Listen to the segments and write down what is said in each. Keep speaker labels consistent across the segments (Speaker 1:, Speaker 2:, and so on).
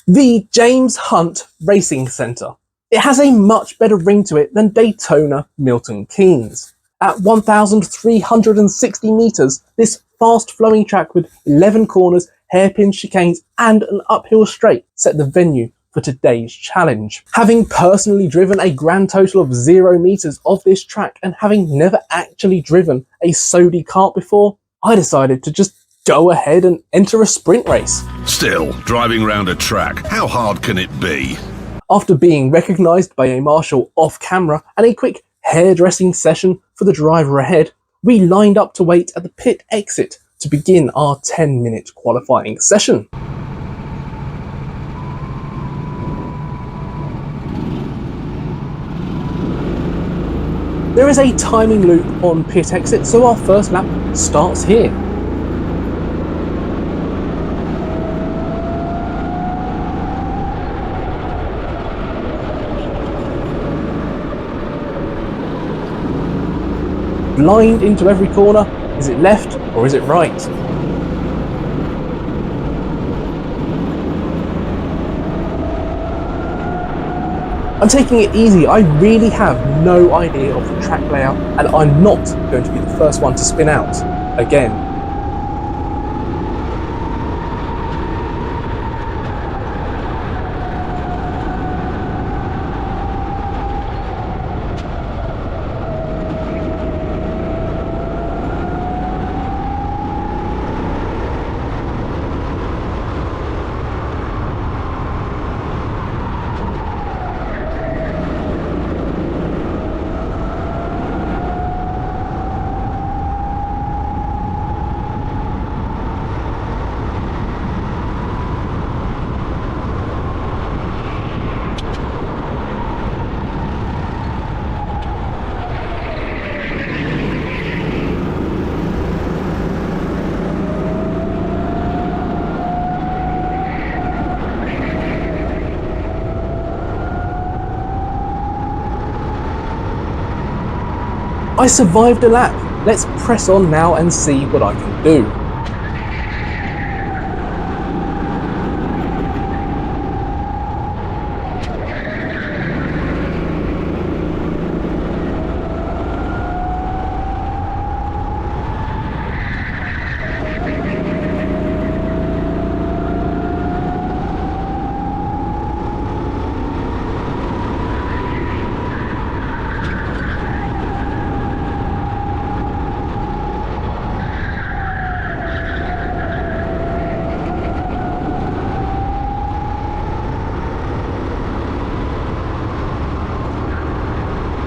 Speaker 1: The James Hunt Racing Centre. It has a much better ring to it than Daytona, Milton, Keynes. At 1,360 metres, this fast-flowing track with 11 corners, hairpin chicanes and an uphill straight set the venue for today's challenge. Having personally driven a grand total of 0 metres of this track and having never actually driven a Sodi kart before, I decided to just go ahead and enter a sprint race.
Speaker 2: Still, driving around a track, how hard can it be?
Speaker 1: After being recognised by a marshal off camera and a quick hairdressing session for the driver ahead, we lined up to wait at the pit exit to begin our 10-minute qualifying session. There is a timing loop on pit exit, so our first lap starts here. Blind into every corner. Is it left or is it right? I'm taking it easy. I really have no idea of the track layout and I'm not going to be the first one to spin out again. I survived a lap. Let's press on now and see what I can do.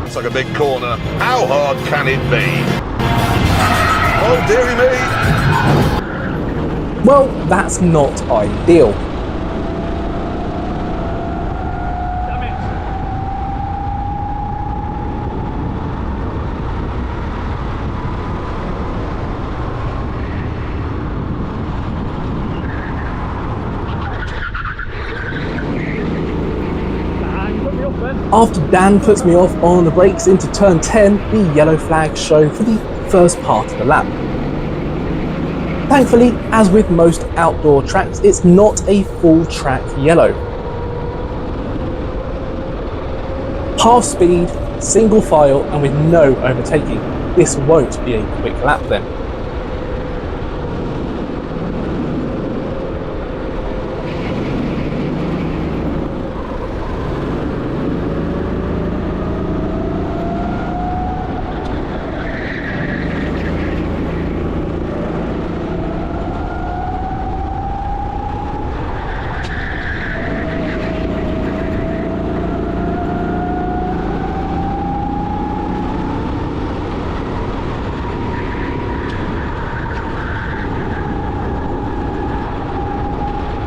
Speaker 2: It's like a big corner. How hard can it be? Oh, dearie me.
Speaker 1: Well, that's not ideal. After Dan puts me off on the brakes into turn 10, the yellow flag shown for the first part of the lap. Thankfully, as with most outdoor tracks, it's not a full track yellow. Half speed, single file and with no overtaking. This won't be a quick lap then.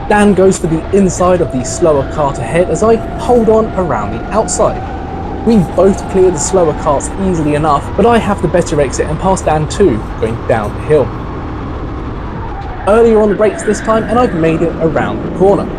Speaker 1: Dan goes for the inside of the slower kart ahead as I hold on around the outside. We both clear the slower karts easily enough, but I have the better exit and pass Dan too, going down the hill. Earlier on the brakes this time and I've made it around the corner.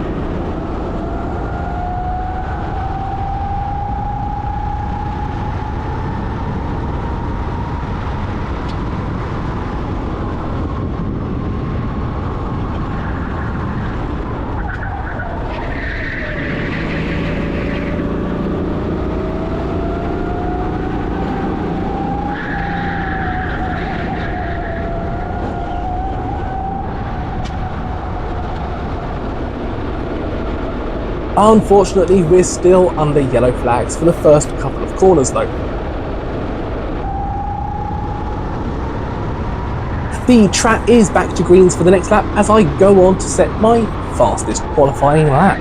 Speaker 1: Unfortunately, we're still under yellow flags for the first couple of corners though. The track is back to greens for the next lap as I go on to set my fastest qualifying lap.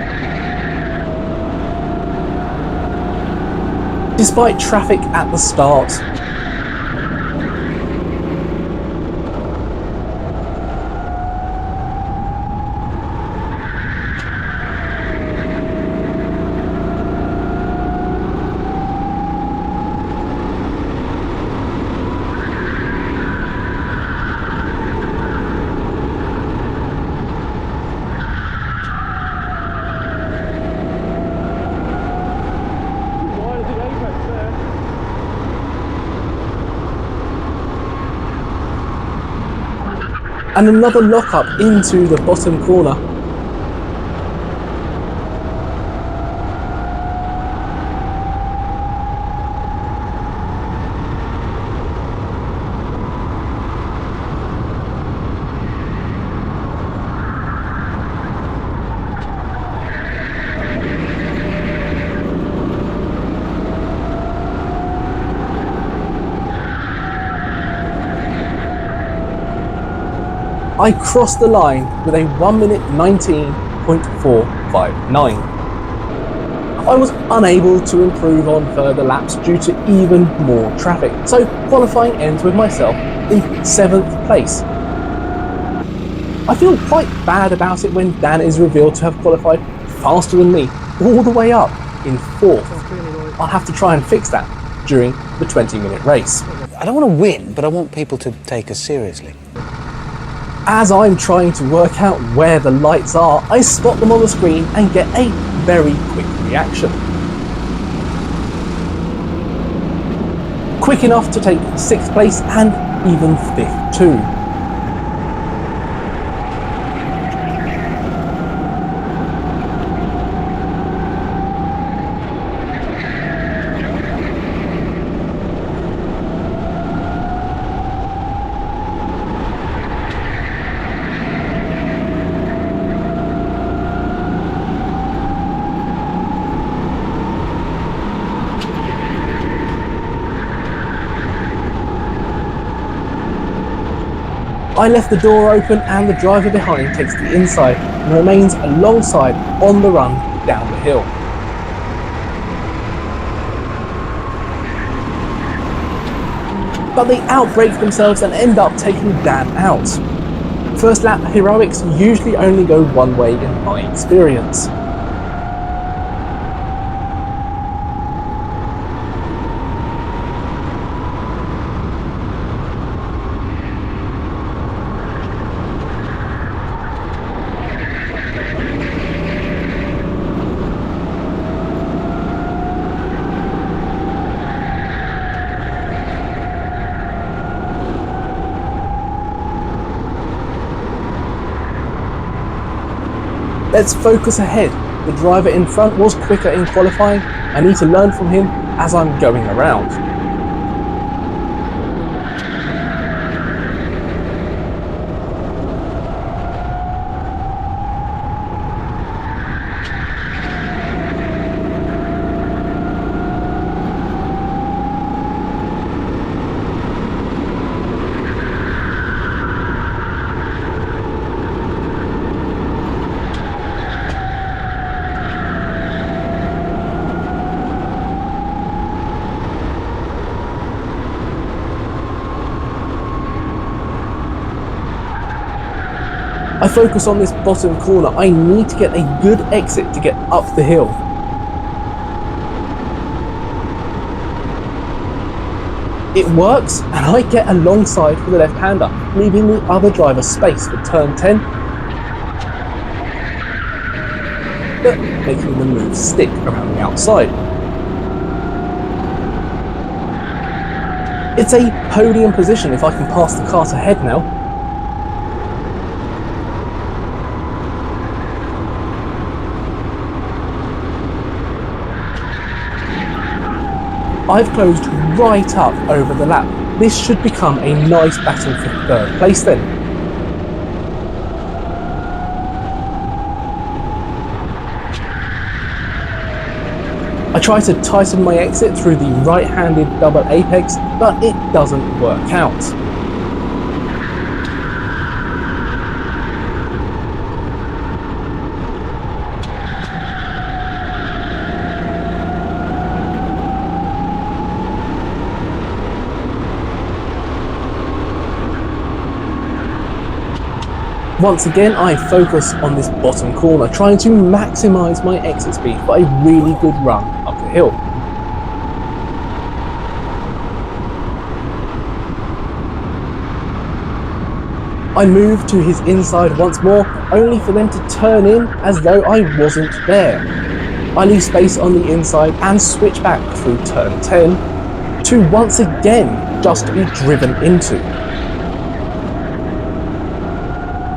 Speaker 1: Despite traffic at the start, and another lock-up into the bottom corner. I crossed the line with a 1 minute 19.459. I was unable to improve on further laps due to even more traffic, so qualifying ends with myself in 7th place. I feel quite bad about it when Dan is revealed to have qualified faster than me, all the way up in 4th. I'll have to try and fix that during the 20-minute race.
Speaker 3: I don't want to win, but I want people to take us seriously.
Speaker 1: As I'm trying to work out where the lights are, I spot them on the screen and get a very quick reaction. Quick enough to take 6th place and even 5th too. I left the door open and the driver behind takes the inside and remains alongside on the run down the hill. But they outbrake themselves and end up taking Dan out. First lap heroics usually only go one way in my experience. Let's focus ahead. The driver in front was quicker in qualifying. I need to learn from him as I'm going around. I focus on this bottom corner. I need to get a good exit to get up the hill. It works, and I get alongside for the left-hander, leaving the other driver space for turn 10, but making the move stick around the outside. It's a podium position if I can pass the kart ahead now. I've closed right up over the lap. This should become a nice battle for 3rd place then. I try to tighten my exit through the right-handed double apex, but it doesn't work out. Once again, I focus on this bottom corner, trying to maximise my exit speed for a really good run up the hill. I move to his inside once more, only for them to turn in as though I wasn't there. I leave space on the inside and switch back through turn 10 to once again just be driven into.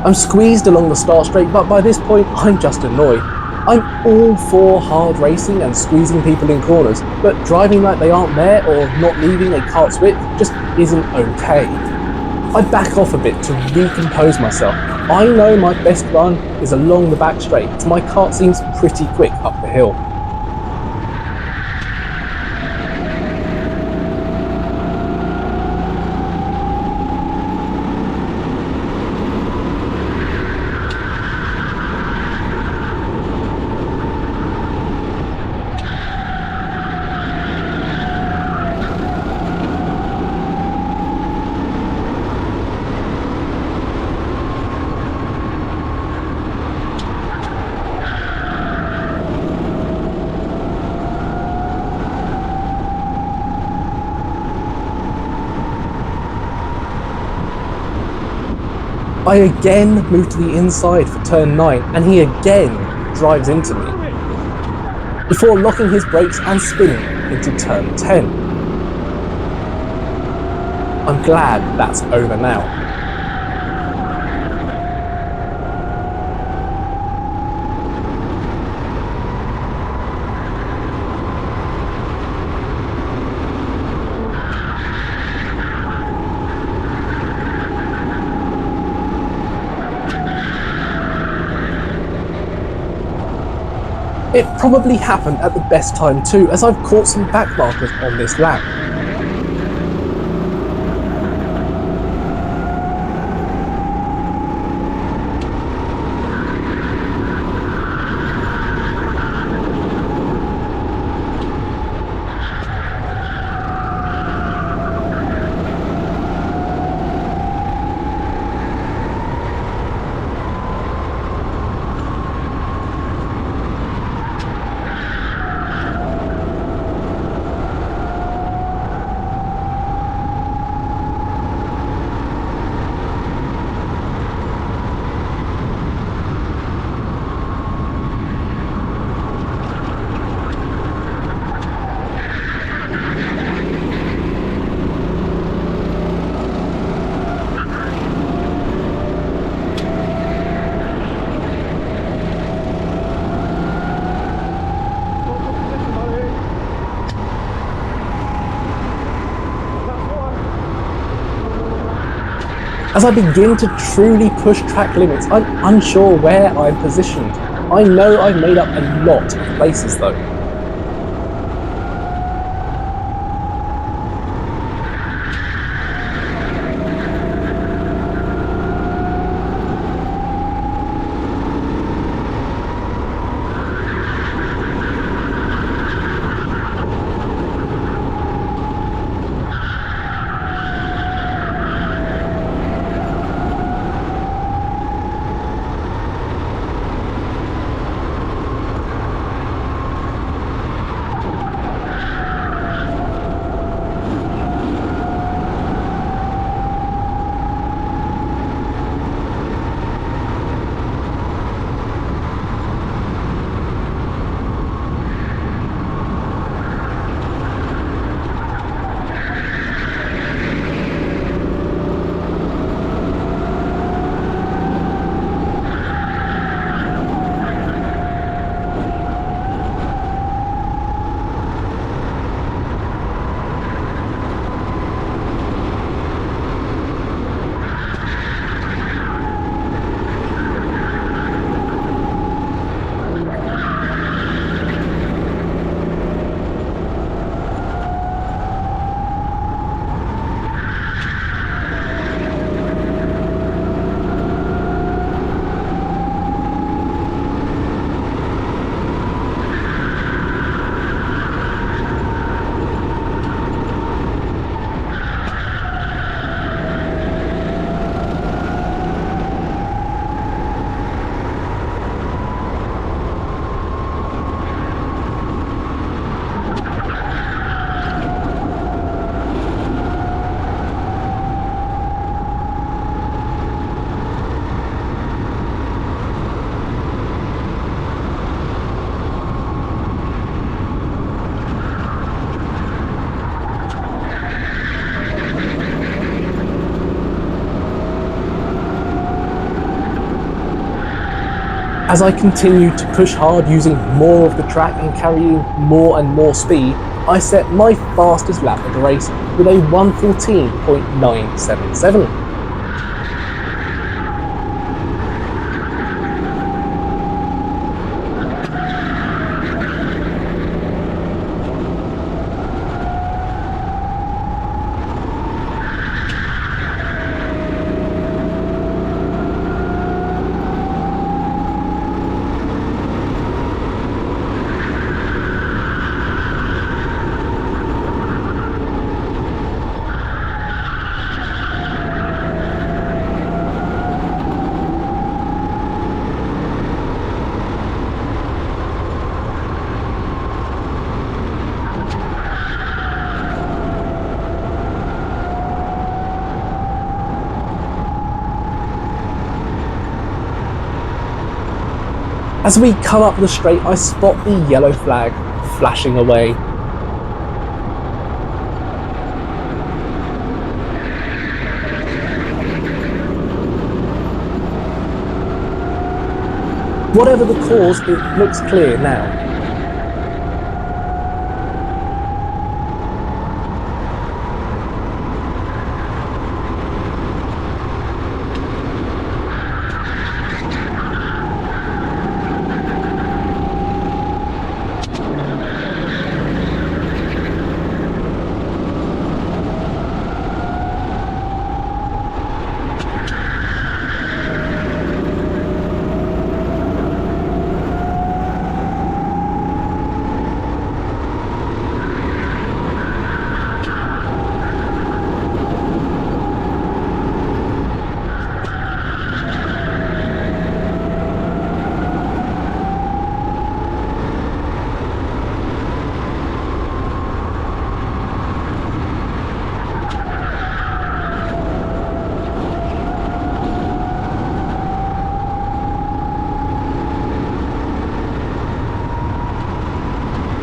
Speaker 1: I'm squeezed along the start straight, but by this point I'm just annoyed. I'm all for hard racing and squeezing people in corners, but driving like they aren't there or not leaving a kart's width just isn't okay. I back off a bit to recompose myself. I know my best run is along the back straight, as my kart seems pretty quick up the hill. I again move to the inside for turn 9 and he again drives into me, before locking his brakes and spinning into turn 10. I'm glad that's over now. It probably happened at the best time too, as I've caught some back markers on this lap. As I begin to truly push track limits, I'm unsure where I'm positioned. I know I've made up a lot of places though. As I continued to push hard using more of the track and carrying more and more speed, I set my fastest lap of the race with a 1:14.977. As we come up the straight, I spot the yellow flag flashing away. Whatever the cause, it looks clear now.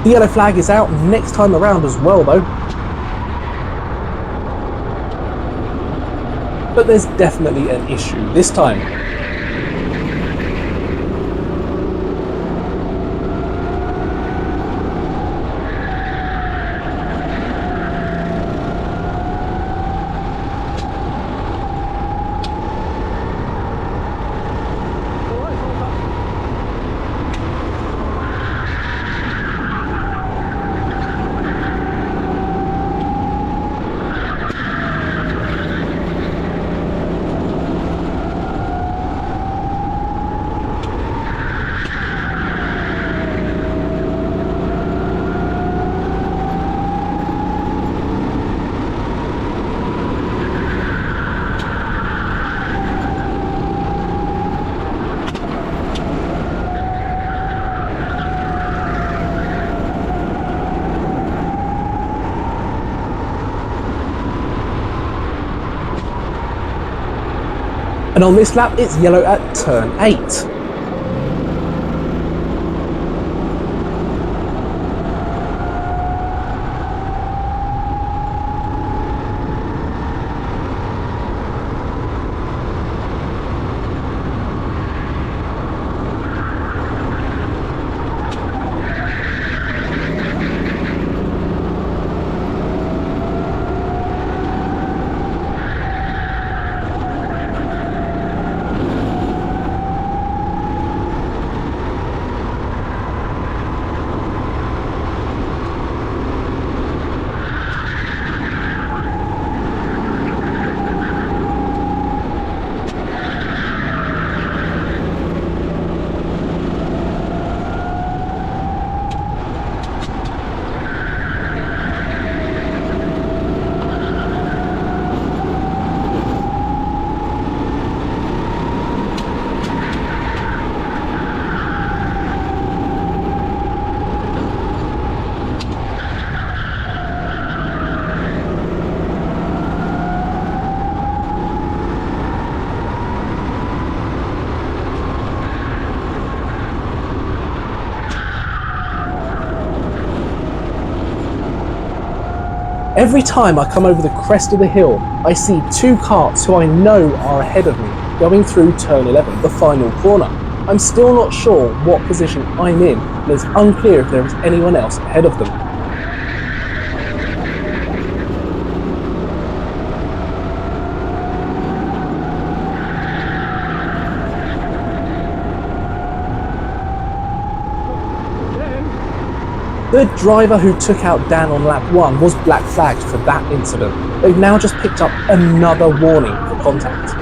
Speaker 1: The yellow flag is out next time around as well though. But there's definitely an issue this time. And on this lap, it's yellow at turn 8. Every time I come over the crest of the hill, I see two karts who I know are ahead of me going through turn 11, the final corner. I'm still not sure what position I'm in, and it's unclear if there is anyone else ahead of them. The driver who took out Dan on lap 1 was black flagged for that incident. They've now just picked up another warning for contact.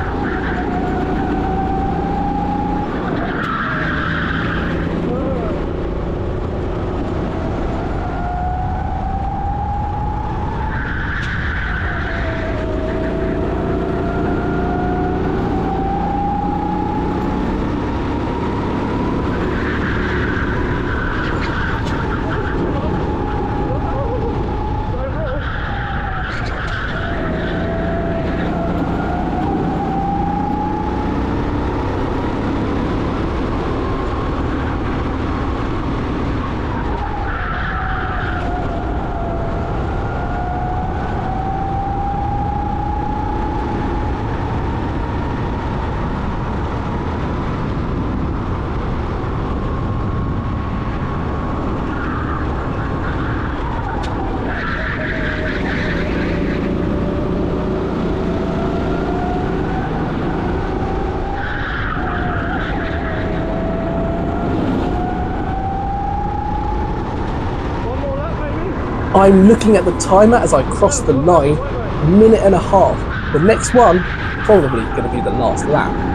Speaker 1: I'm looking at the timer as I cross the line, a minute and a half. The next one, probably going to be the last lap.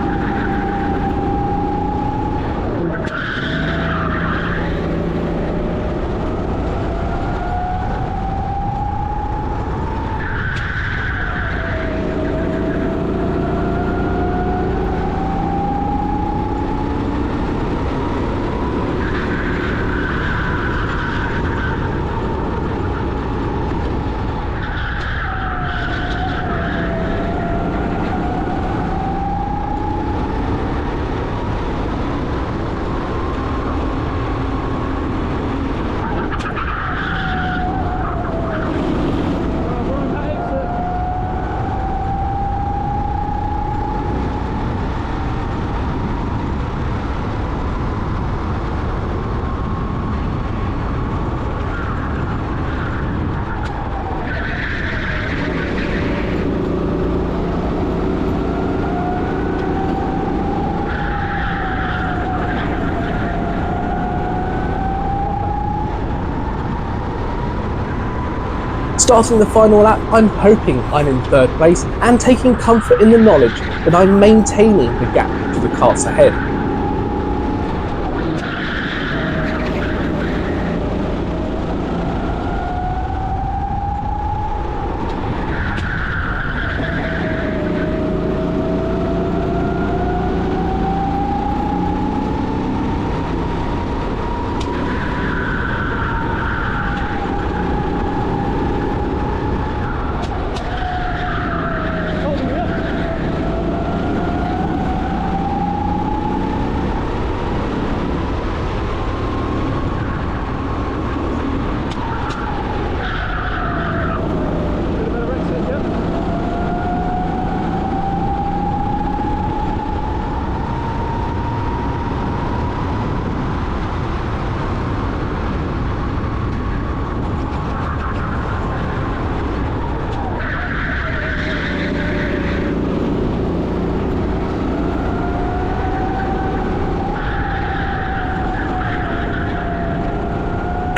Speaker 1: Starting the final lap, I'm hoping I'm in third place and taking comfort in the knowledge that I'm maintaining the gap to the karts ahead.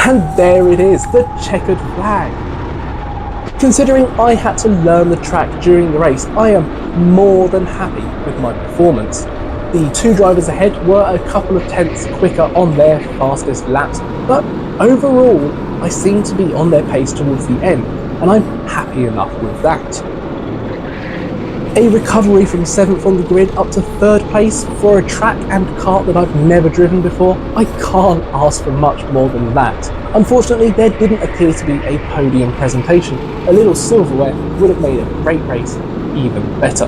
Speaker 1: And there it is, the checkered flag. Considering I had to learn the track during the race, I am more than happy with my performance. The two drivers ahead were a couple of tenths quicker on their fastest laps, but overall I seem to be on their pace towards the end, and I'm happy enough with that. A recovery from 7th on the grid up to 3rd place for a track and kart that I've never driven before, I can't ask for much more than that. Unfortunately, there didn't appear to be a podium presentation. A little silverware would have made a great race even better.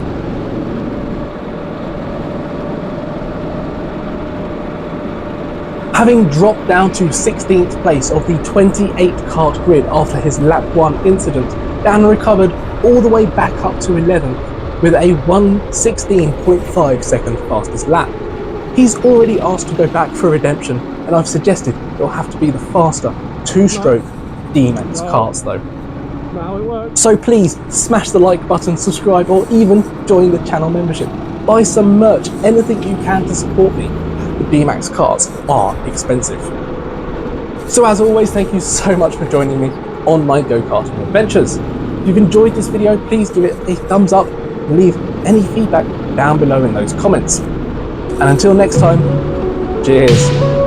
Speaker 1: Having dropped down to 16th place of the 28 kart grid after his lap 1 incident, Dan recovered all the way back up to 11th with a 1:16.5 second fastest lap. He's already asked to go back for redemption, and I've suggested it'll have to be the faster, two-stroke D-Max karts though.
Speaker 4: Now it works.
Speaker 1: So please smash the like button, subscribe, or even join the channel membership. Buy some merch, anything you can to support me. The D-Max karts are expensive. So as always, thank you so much for joining me on my go-karting adventures. If you've enjoyed this video, please give it a thumbs up and leave any feedback down below in those comments. And until next time, cheers.